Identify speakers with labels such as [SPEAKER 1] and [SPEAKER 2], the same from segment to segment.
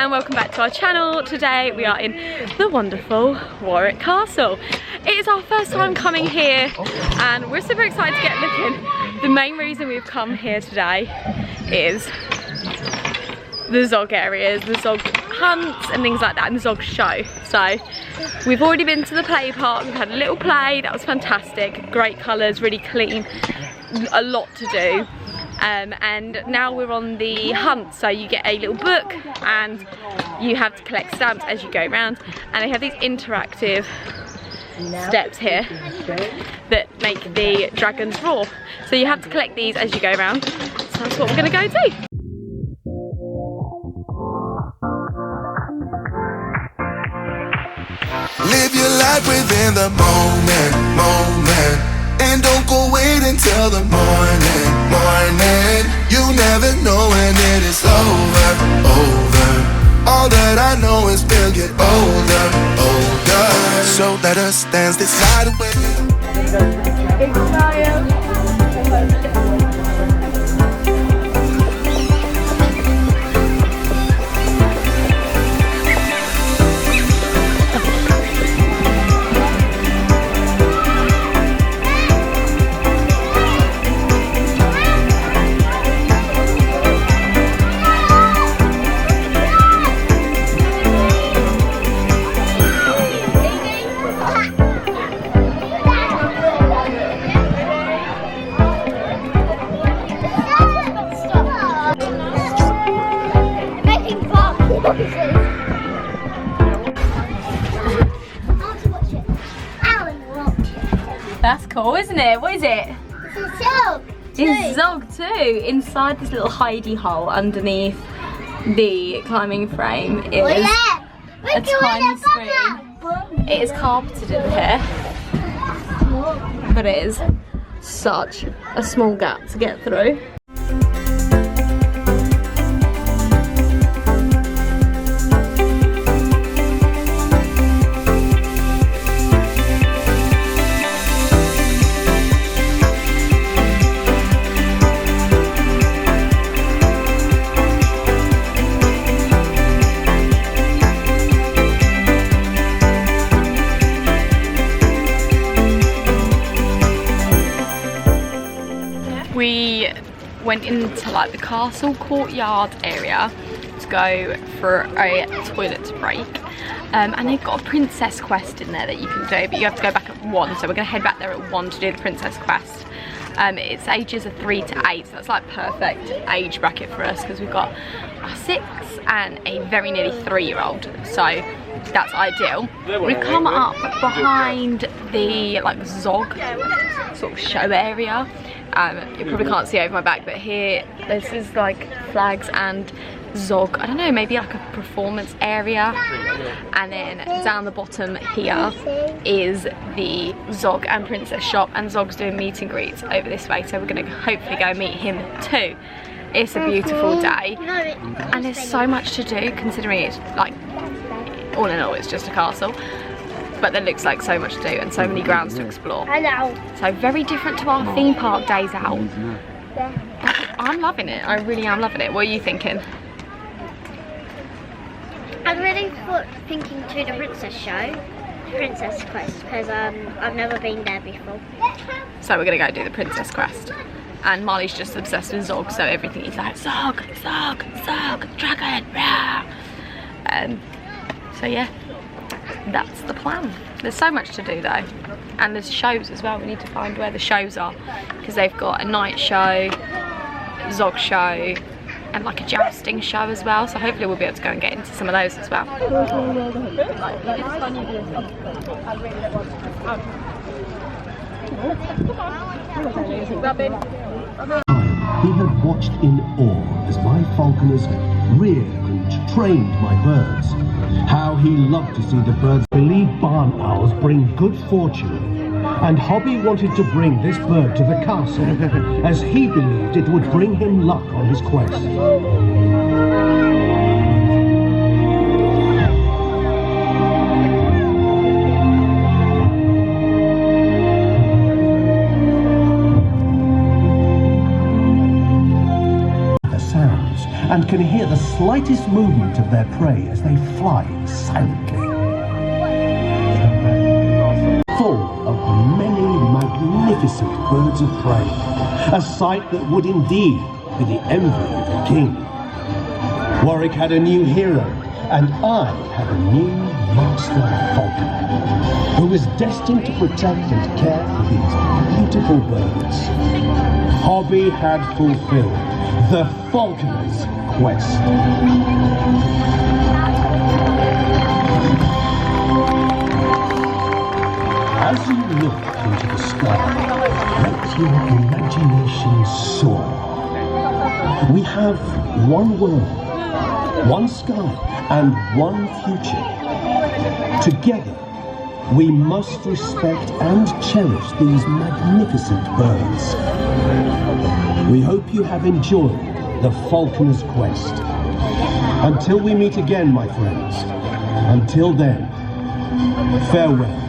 [SPEAKER 1] and welcome back to our channel. Today we are in the wonderful Warwick Castle. It is our first time coming here and we're super excited to get looking. The main reason we've come here today is the Zog areas, the Zog hunts and things like that, and the Zog show. So we've already been to the play park, we've had a little play, that was fantastic, great colours, really clean, a lot to do. And now we're on the hunt, so you get a little book and you have to collect stamps as you go around, and they have these interactive steps here that make the dragons roar, so you have to collect these as you go around. So that's what we're going to go do.
[SPEAKER 2] Live your life within the moment, and don't go wait until the morning. You never know when it is over. All that I know is we'll get older. So let us dance this night away.
[SPEAKER 1] That's cool, isn't it? What is it?
[SPEAKER 3] It's a Zog.
[SPEAKER 1] It's Zog too. Inside this little hidey hole underneath the climbing frame is a tiny screen. It is carpeted in here, but it is such a small gap to get through. We went into like the castle courtyard area to go for a toilet break, and they've got a princess quest in there that you can do, but you have to go back at 1, so we're going to head back there at 1 to do the princess quest. It's ages of 3 to 8, so that's like perfect age bracket for us because we've got a 6 and a very nearly 3-year-old, so that's ideal. We've come up behind the like Zog sort of show area. You probably can't see over my back, but here this is like flags and Zog, I don't know, maybe like a performance area, and then down the bottom here is the Zog and Princess shop, and Zog's doing meet and greets over this way, so we're going to hopefully go meet him too. It's a beautiful day and there's so much to do considering it's like, all in all it's just a castle, but there looks like so much to do and so many grounds to explore.
[SPEAKER 3] I know.
[SPEAKER 1] So very different to our theme park days out. I'm loving it, I really am loving it. What are you thinking?
[SPEAKER 3] I'm really thinking to the princess show, princess quest, because I've never been there before.
[SPEAKER 1] So we're gonna go do the princess quest. And Marley's just obsessed with Zog, so everything is like Zog, Zog, Zog, dragon, rah. So yeah, that's the plan. There's so much to do though, and there's shows as well. We need to find where the shows are because they've got a night show, Zog show, and like a jousting show as well, so hopefully we'll be able to go and get into some of those as well.
[SPEAKER 4] He had watched in awe as my falconers reared and trained my birds. How he loved to see the birds believe barn owls bring good fortune. And Hobby wanted to bring this bird to the castle, as he believed it would bring him luck on his quest. and and can hear the slightest movement of their prey as they fly silently. Full of many magnificent birds of prey, a sight that would indeed be the envy of the king. Warwick had a new hero, and I had a new master falconer, who was destined to protect and care for these beautiful birds. Hobby had fulfilled the falconer's quest. As you look into the sky, let your imagination soar. We have one world, one sky, and one future. Together, we must respect and cherish these magnificent birds. We hope you have enjoyed the Falconer's Quest. Until we meet again, my friends. Until then, farewell.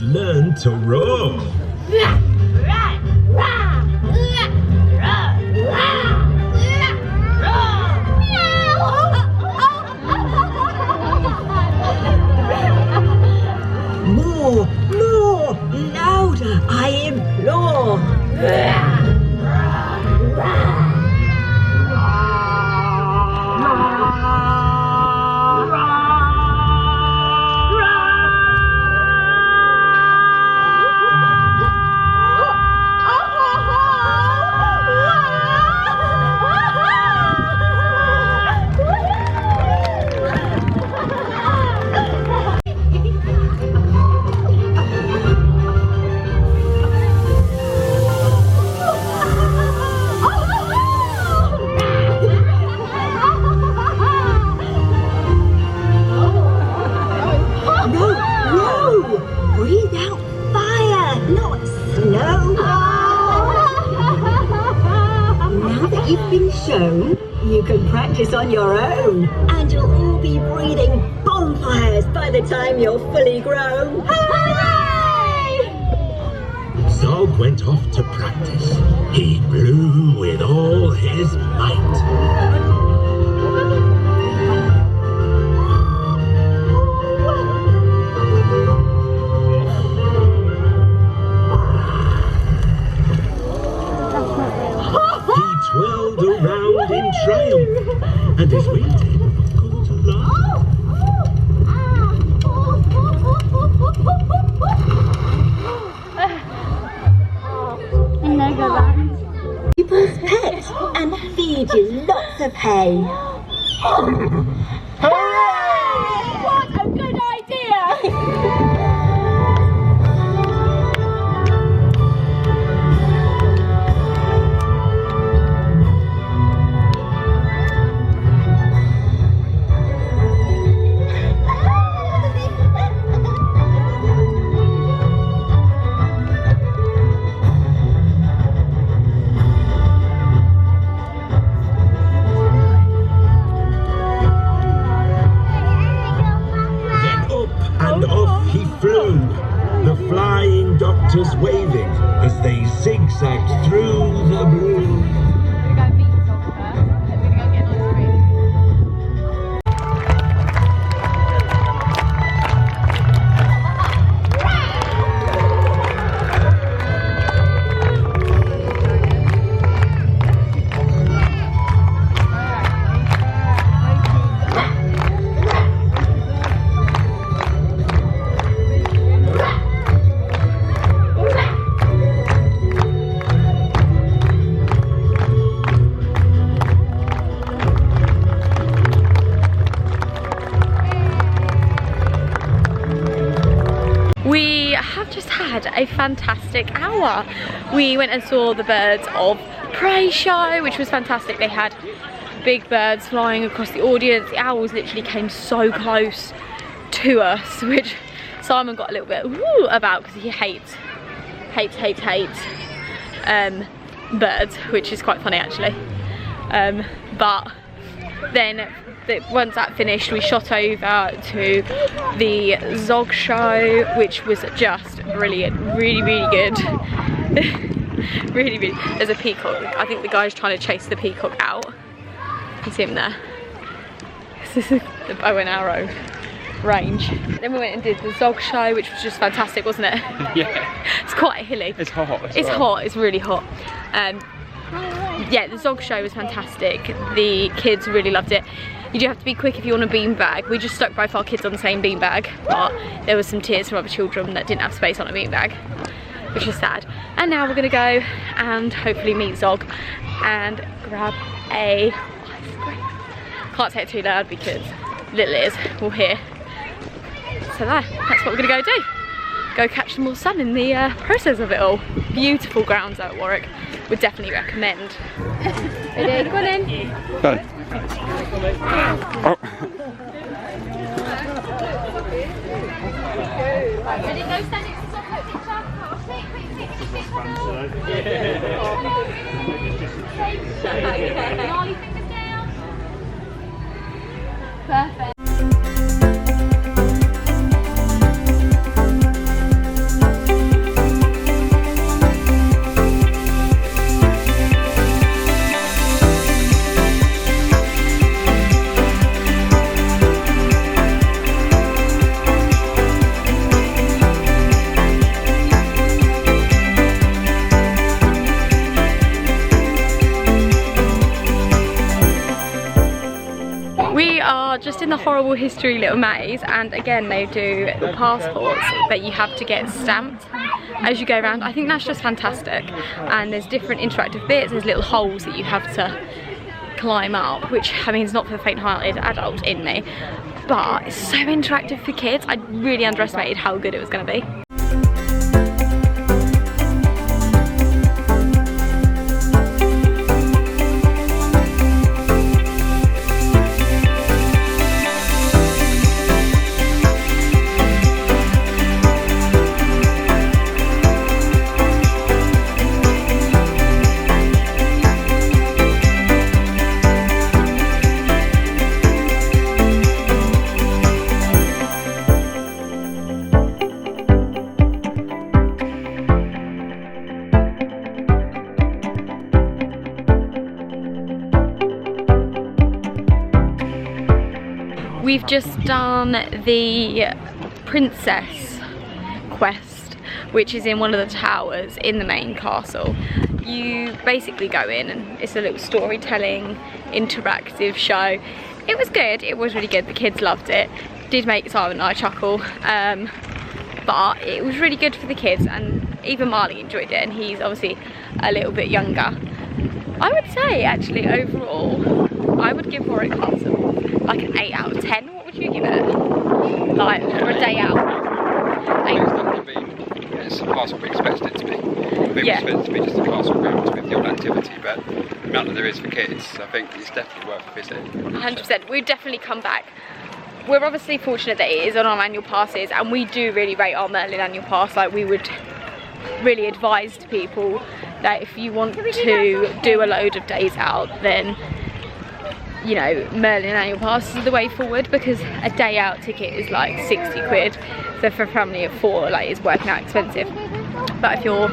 [SPEAKER 5] Learn to roar.
[SPEAKER 6] More, louder, I implore. Breathe out fire, not snow. Now that you've been shown, you can practice on your own. And you'll all be breathing bonfires by the time you're fully grown. Hooray!
[SPEAKER 5] Zog went off to practice. He blew with all his might. Twirled around in triumph, and his wingtip called to life.
[SPEAKER 6] People's pet and feed you lots of hay.
[SPEAKER 1] Hooray! What a good idea! had a fantastic hour. We went and saw the Birds of Prey show, which was fantastic. They had big birds flying across the audience. The owls literally came so close to us, which Simon got a little bit woo about because he hates birds, which is quite funny actually. But then once that finished, we shot over to the Zog show, which was just brilliant. Really good. really. There's a peacock. I think the guy's trying to chase the peacock out. You can see him there. This is the bow and arrow range. Then we went and did the Zog show, which was just fantastic, wasn't it?
[SPEAKER 7] Yeah.
[SPEAKER 1] It's quite hilly.
[SPEAKER 7] It's hot.
[SPEAKER 1] It's hot. It's really hot. Yeah, the Zog show was fantastic. The kids really loved it. You do have to be quick if you want a beanbag. We just stuck both our kids on the same beanbag, but there was some tears from other children that didn't have space on a beanbag, which is sad. And now we're gonna go and hopefully meet Zog and grab a ice cream. Can't say it too loud because little ears will hear. So that's what we're gonna go do. Go catch some more sun in the process of it all. Beautiful grounds out at Warwick. Would definitely recommend. Ready? Go on in.
[SPEAKER 7] Go. Oh.
[SPEAKER 1] Ready? Go stand next to Zog, picture. All your fingers down. Perfect. Just in the horrible history little maze, and again they do the passports that you have to get stamped as you go around. I think that's just fantastic, and there's different interactive bits. There's little holes that you have to climb up, which I mean is not for the faint-hearted adult in me, but it's so interactive for kids. I really underestimated how good it was going to be. We've just done the princess quest, which is in one of the towers in the main castle. You basically go in and it's a little storytelling interactive show. It was good, it was really good, the kids loved it. Did make Simon and I chuckle, but it was really good for the kids, and even Marley enjoyed it, and he's obviously a little bit younger. I would say actually overall, I would give Warwick Castle like an 8 out of 10. What would you give it? Like for a day out?
[SPEAKER 7] It's a castle we expected it to be. We expected it to be just a castle grounds with the old activity, but the amount that there is for kids, I think it's definitely worth a visit.
[SPEAKER 1] 100%, we'd definitely come back. We're obviously fortunate that it is on our annual passes, and we do really rate our Merlin annual pass. Like, we would really advise to people that if you want to do a load of days out, then you know, Merlin annual pass is the way forward, because a day out ticket is like 60 quid. So for a family of 4, like, it's working out expensive. But if you're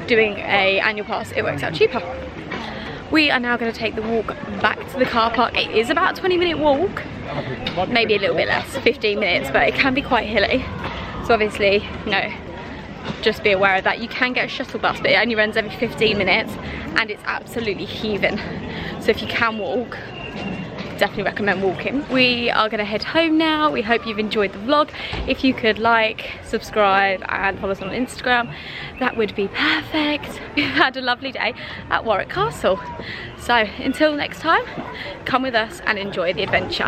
[SPEAKER 1] doing a annual pass, it works out cheaper. We are now going to take the walk back to the car park. It is about a 20-minute walk, maybe a little bit less, 15 minutes, but it can be quite hilly. So obviously, you know, just be aware of that. You can get a shuttle bus, but it only runs every 15 minutes and it's absolutely heaving. So if you can walk, definitely recommend walking. We are going to head home now. We hope you've enjoyed the vlog. If you could like, subscribe and follow us on Instagram, that would be perfect. We've had a lovely day at Warwick Castle. So until next time, come with us and enjoy the adventure.